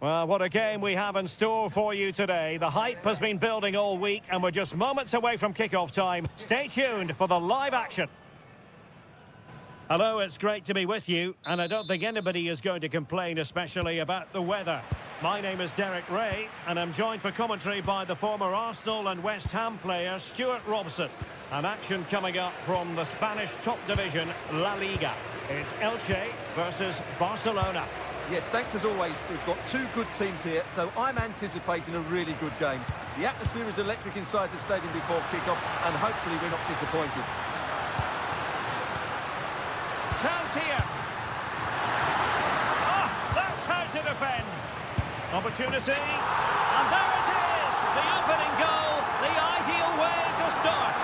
Well, what a game we have in store for you today. The hype has been building all week and we're just moments away from kickoff time. Stay tuned for the live action. Hello, it's great to be with you, and I don't think anybody is going to complain, especially about the weather. My name is Derek Ray, and I'm joined for commentary by the former Arsenal and West Ham player Stuart Robson. An action coming up from the Spanish top division, La Liga. It's Elche versus Barcelona. Yes, thanks as always. We've got two good teams here, so I'm anticipating a really good game. The atmosphere is electric inside the stadium before kickoff, and hopefully we're not disappointed. Chance here. Ah, that's how to defend. Opportunity. And there it is. The opening goal. The ideal way to start.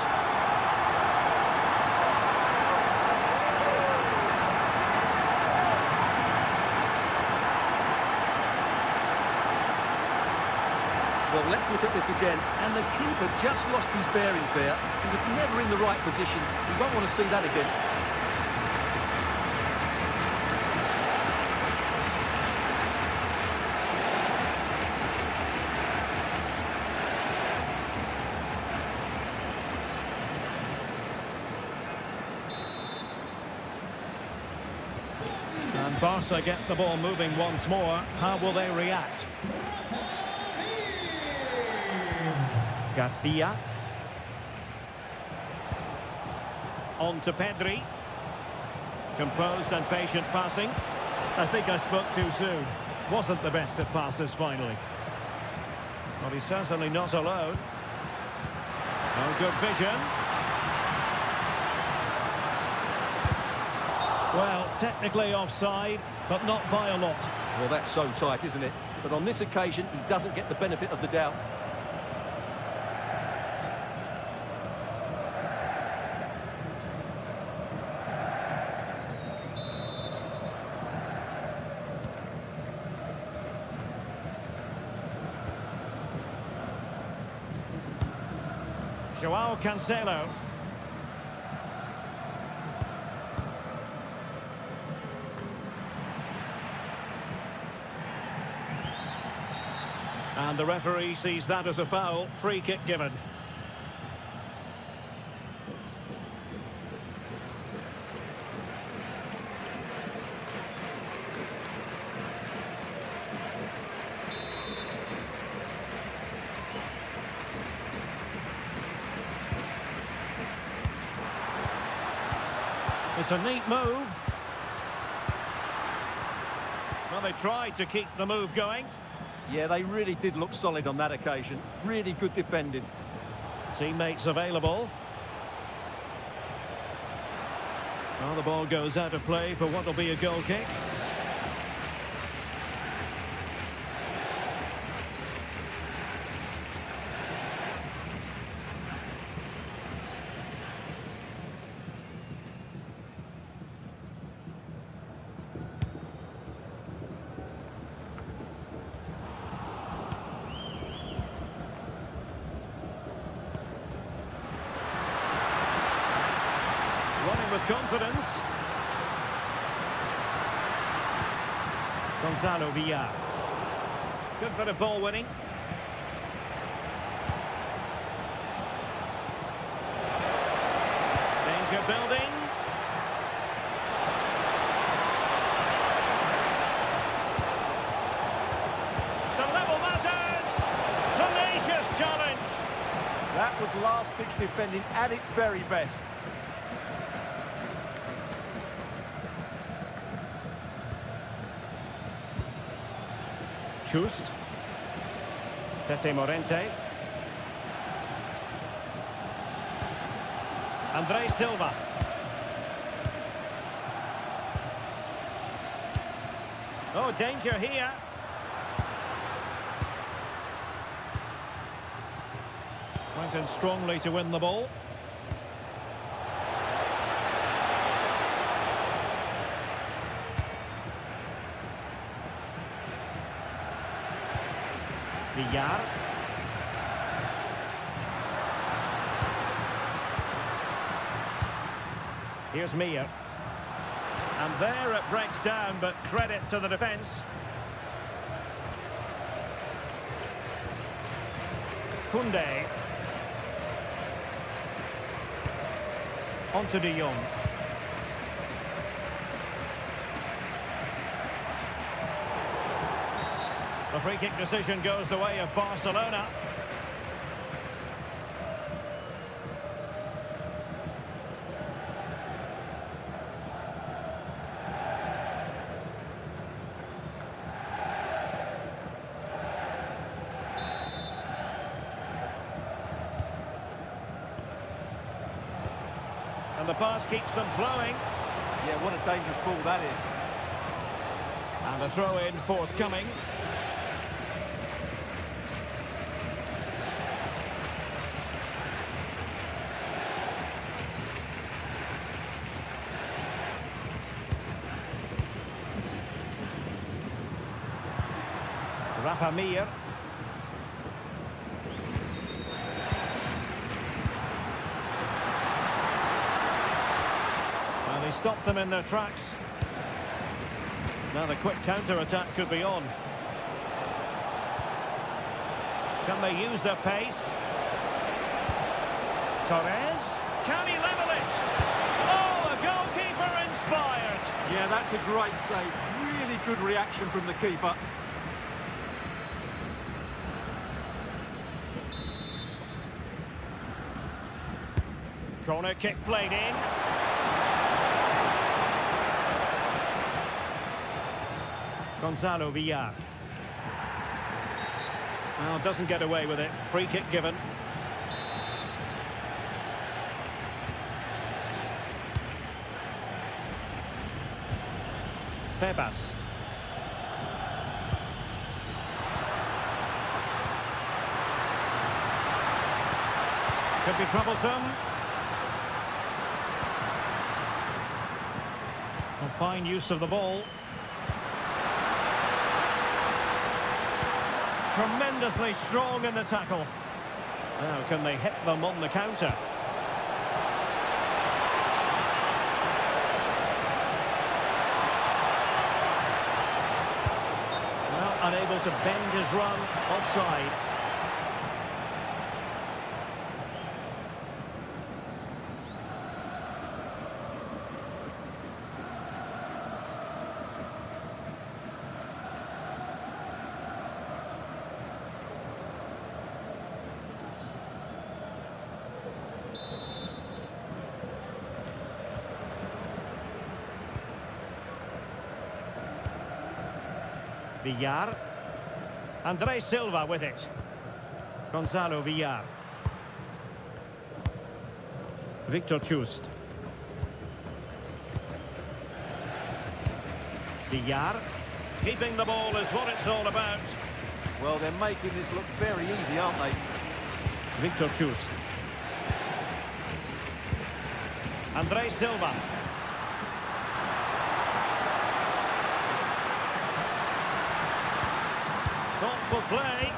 Well, let's look at this again. And the keeper just lost his bearings there. He was never in the right position. We won't want to see that again. And Barca get the ball moving once more. How will they react? Garcia. On to Pedri. Composed and patient passing. I think I spoke too soon. Wasn't the best of passes finally. Well, he's certainly not alone. Oh, good vision. Well, technically offside, but not by a lot. Well, that's so tight, isn't it? But on this occasion, he doesn't get the benefit of the doubt. Joao Cancelo. And the referee sees that as a foul. Free kick given. It's a neat move. Well, they tried to keep the move going. Yeah, they really did look solid on that occasion. Really good defending. Teammates available. Well, the ball goes out of play for what will be a goal kick. Running with confidence. Gonzalo Villar. Good bit of ball winning. Danger building. To level matters. Tenacious challenge. That was last-pitch defending at its very best. Chust. Tete Morente. Andre Silva. Oh, danger here. Went in strongly to win the ball. Villar. Here's Mia. And there it breaks down, but credit to the defence. Koundé. On to De Jong. The free kick decision goes the way of Barcelona. And the pass keeps them flowing. Yeah, what a dangerous ball that is. And a throw-in forthcoming. Rafa Mir. Well, he stopped them in their tracks. Now the quick counter-attack could be on. Can they use their pace? Torres. Can he level it? Oh, a goalkeeper inspired. Yeah, that's a great save. Really good reaction from the keeper. Corner kick played in. Gonzalo Villar. Well, doesn't get away with it. Free kick given. Pebas. Could be troublesome. Well, fine use of the ball. Tremendously strong in the tackle. Now, can they hit them on the counter? Well, unable to bend his run, offside. Villar. André Silva with it. Gonzalo Villar. Victor Chust. Villar. Keeping the ball is what it's all about. Well, they're making this look very easy, aren't they? Victor Chust. André Silva. Thoughtful play.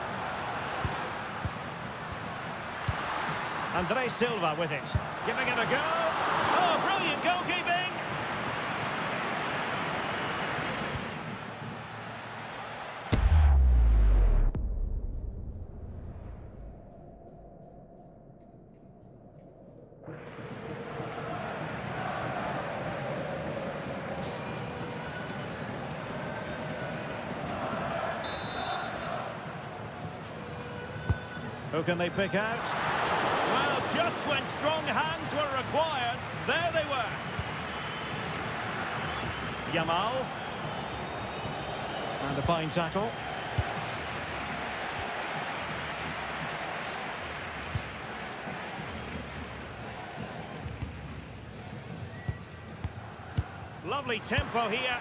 André Silva with it. Giving it a go. Oh, brilliant goalkeeping. Who can they pick out? Well, just when strong hands were required, there they were. Yamal. And a fine tackle. Lovely tempo here.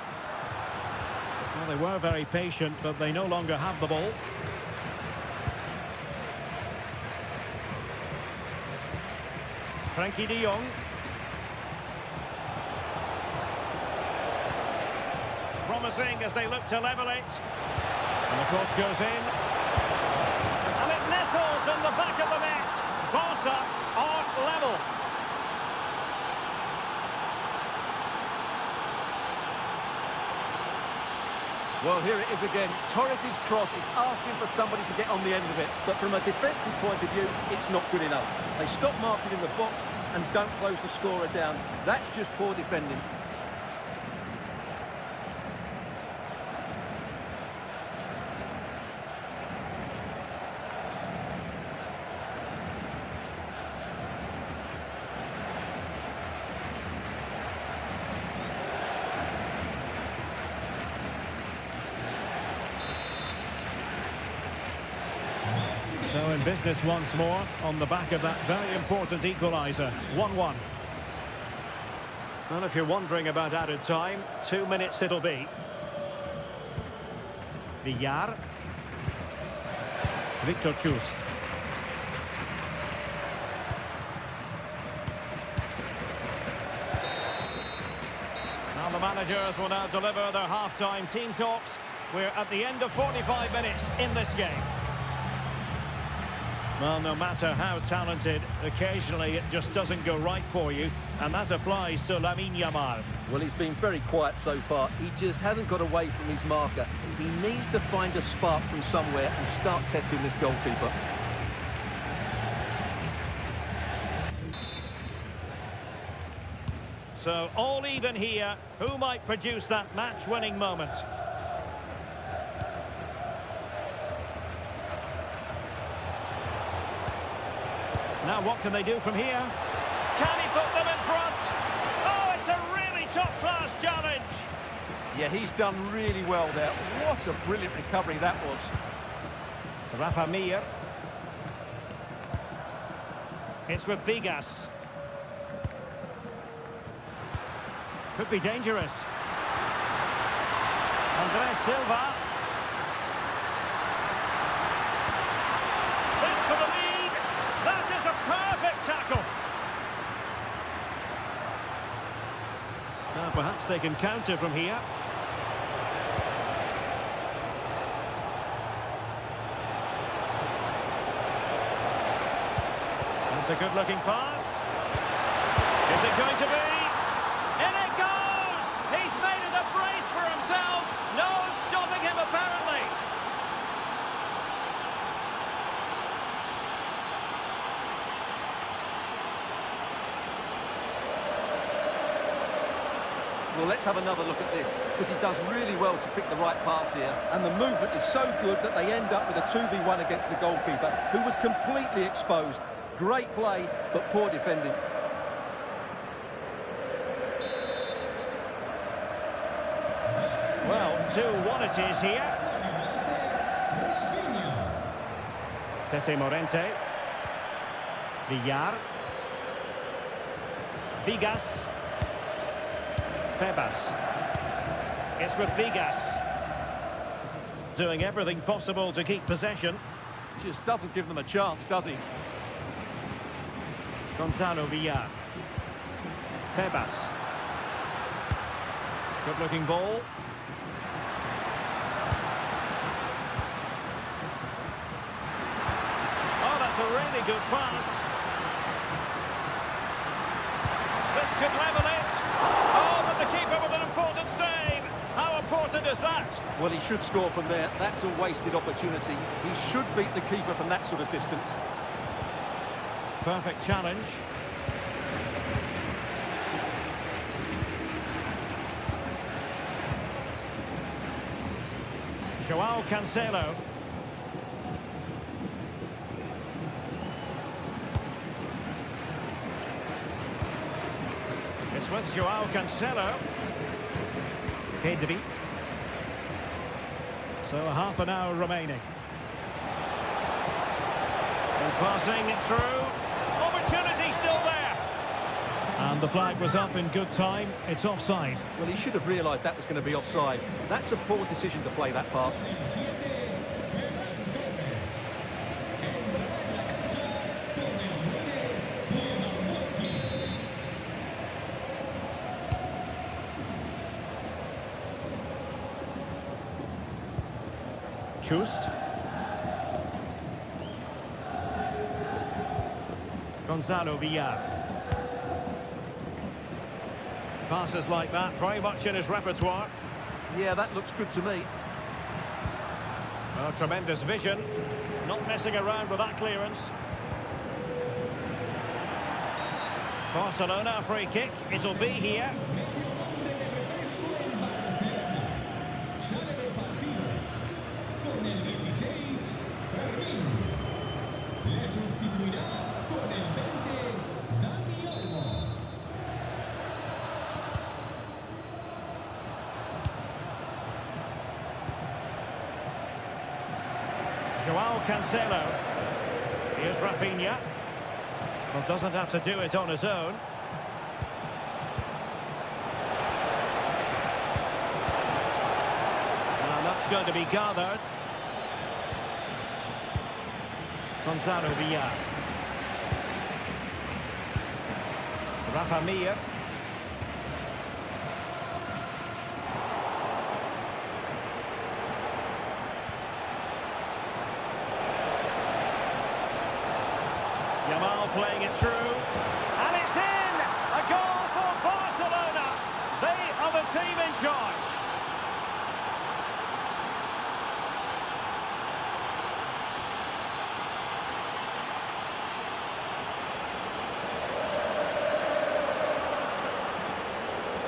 Well, they were very patient, but they no longer have the ball. Frankie de Jong. Promising as they look to level it. And the cross goes in. And it nestles in the back of the net. Barca are level. Well, here it is again. Torres' cross is asking for somebody to get on the end of it. But from a defensive point of view, it's not good enough. They stop marking in the box and don't close the scorer down. That's just poor defending. So in business once more on the back of that very important equaliser. 1-1. Well, if you're wondering about added time, 2 minutes it'll be. Villar. Victor Chust. Now the managers will now deliver their half-time team talks. We're at the end of 45 minutes in this game. Well, no matter how talented, occasionally it just doesn't go right for you, and that applies to Lamine Yamal. Well, he's been very quiet so far. He just hasn't got away from his marker. He needs to find a spark from somewhere and start testing this goalkeeper. So, all even here. Who might produce that match-winning moment? Now what can they do from here? Can he put them in front? Oh, it's a really top-class challenge. Yeah, he's done really well there. What a brilliant recovery that was. Rafa Mir. It's with Bigas. Could be dangerous. Andres Silva. This for the lead. That is a perfect tackle. Now perhaps they can counter from here. That's a good-looking pass. Is it going to be? In it goes! He's made it a brace for himself. No stopping him, apparently. Well, let's have another look at this, because he does really well to pick the right pass here. And the movement is so good that they end up with a 2v1 against the goalkeeper, who was completely exposed. Great play, but poor defending. Well, 2-1 it is here. Tete Morente. Villar. Bigas. Febas. It's with Bigas. Doing everything possible to keep possession. Just doesn't give them a chance, does he? Gonzalo Villar. Febas. Good-looking ball. Oh, that's a really good pass. This could level it. Oh, but the keeper with an important save. How important is that? Well, he should score from there. That's a wasted opportunity. He should beat the keeper from that sort of distance. Perfect challenge. Joao Cancelo. It's with Joao Cancelo. Pedri. So half an hour remaining. And passing it through. Opportunity still there. And the flag was up in good time. It's offside. Well, he should have realised that was going to be offside. That's a poor decision to play that pass. Chust. Gonzalo Villar. Passes like that, very much in his repertoire. Yeah, that looks good to me. Oh, tremendous vision. Not messing around with that clearance. Barcelona, a free kick. It'll be here. Joao Cancelo. Here's Rafinha. Well, doesn't have to do it on his own. And that's going to be gathered. Gonzalo Villar. Rafa Mir. Yamal playing it through, and it's in! A goal for Barcelona! They are the team in charge.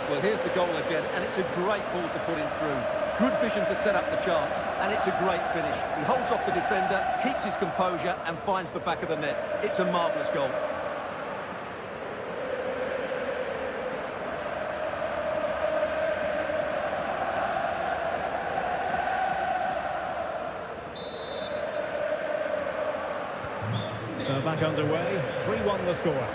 Well, here's the goal again, and it's a great ball to put him through. Good vision to set up the chance, and it's a great finish. He holds off the defender, keeps his composure, and finds the back of the net. It's a marvellous goal. So back underway, 3-1 the score.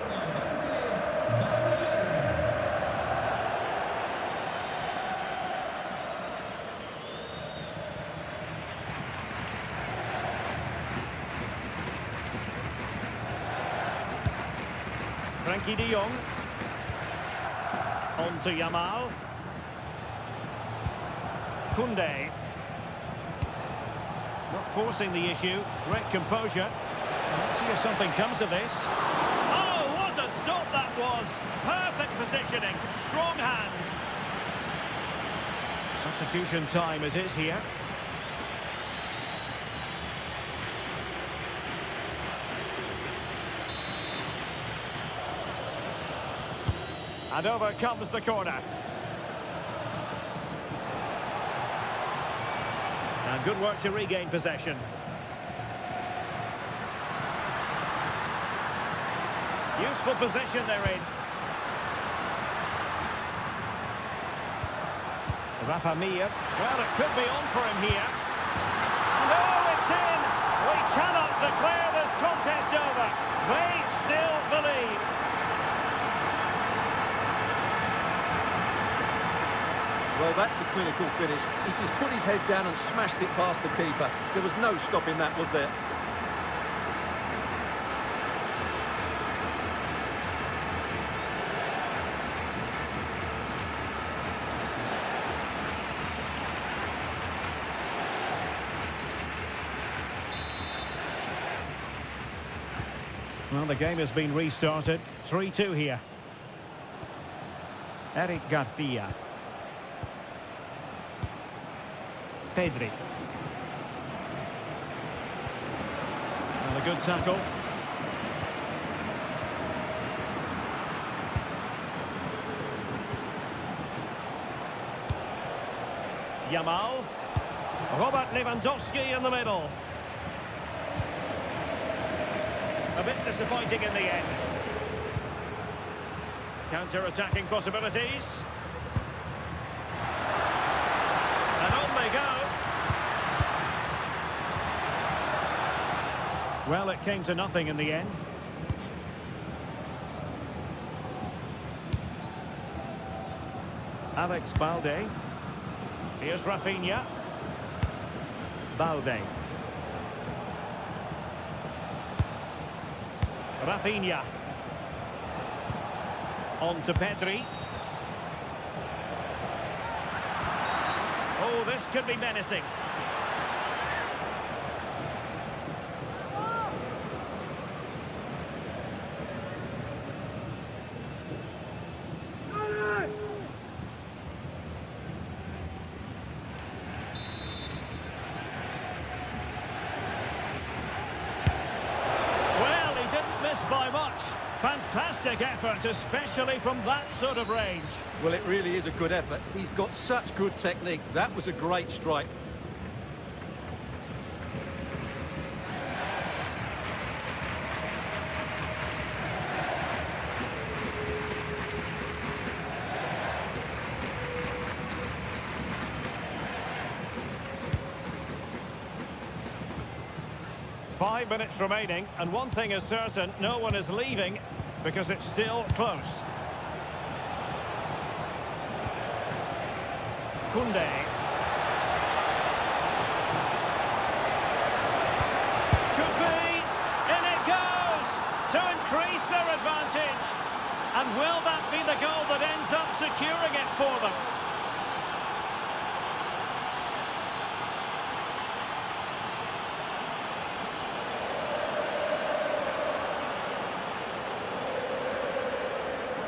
Frankie de Jong. On to Yamal. Koundé. Not forcing the issue. Great composure. Let's see if something comes of this. Oh, what a stop that was! Perfect positioning. Strong hands. Substitution time it is here. And over comes the corner. And good work to regain possession. Useful position they're in. Rafa Mir. Well, it could be on for him here. No, it's in! We cannot declare this contest over. They still believe. Well, that's a clinical finish. He just put his head down and smashed it past the keeper. There was no stopping that, was there? Well, the game has been restarted. 3-2 here. Eric Garcia. Pedri. And a good tackle. Yamal. Robert Lewandowski in the middle. A bit disappointing in the end. Counter-attacking possibilities. And on they go. Well, it came to nothing in the end. Alex Balde. Here's Rafinha. Balde. Rafinha. On to Pedri. Oh, this could be menacing. Fantastic effort, especially from that sort of range. Well, it really is a good effort. He's got such good technique. That was a great strike. Five minutes remaining, and one thing is certain, no one is leaving because it's still close. Koundé. Could be, in it goes, to increase their advantage. And will that be the goal that ends up securing it for them?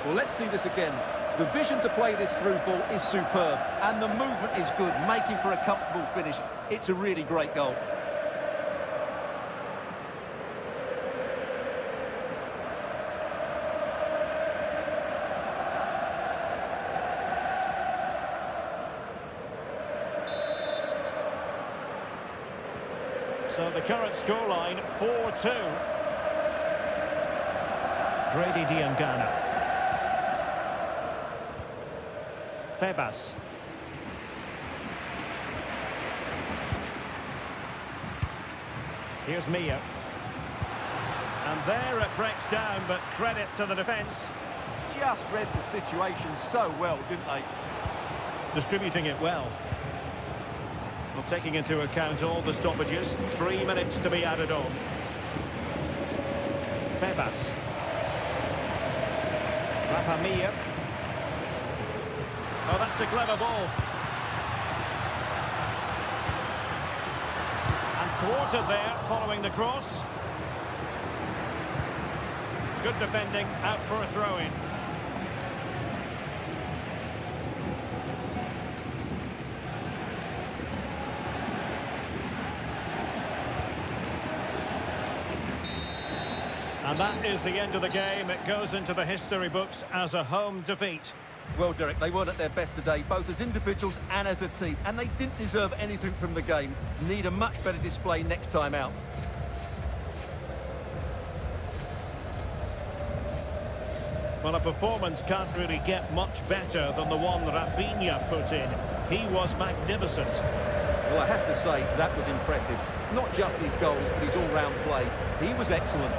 Well, let's see this again. The vision to play this through ball is superb, and the movement is good, making for a comfortable finish. It's a really great goal. So the current scoreline, 4-2. Grady Diangana. Febas. Here's Mia. And there it breaks down, but credit to the defence. Just read the situation so well, didn't they? Distributing it well. Well, taking into account all the stoppages, 3 minutes to be added on. Febas. Rafa Mia. Oh, that's a clever ball. And thwarted there, following the cross. Good defending, out for a throw-in. And that is the end of the game. It goes into the history books as a home defeat. Well, Derek, they weren't at their best today, both as individuals and as a team, and they didn't deserve anything from the game. Need a much better display next time out. Well, a performance can't really get much better than the one Rafinha put in. He was magnificent. Well, I have to say, that was impressive. Not just his goals, but his all-round play. He was excellent.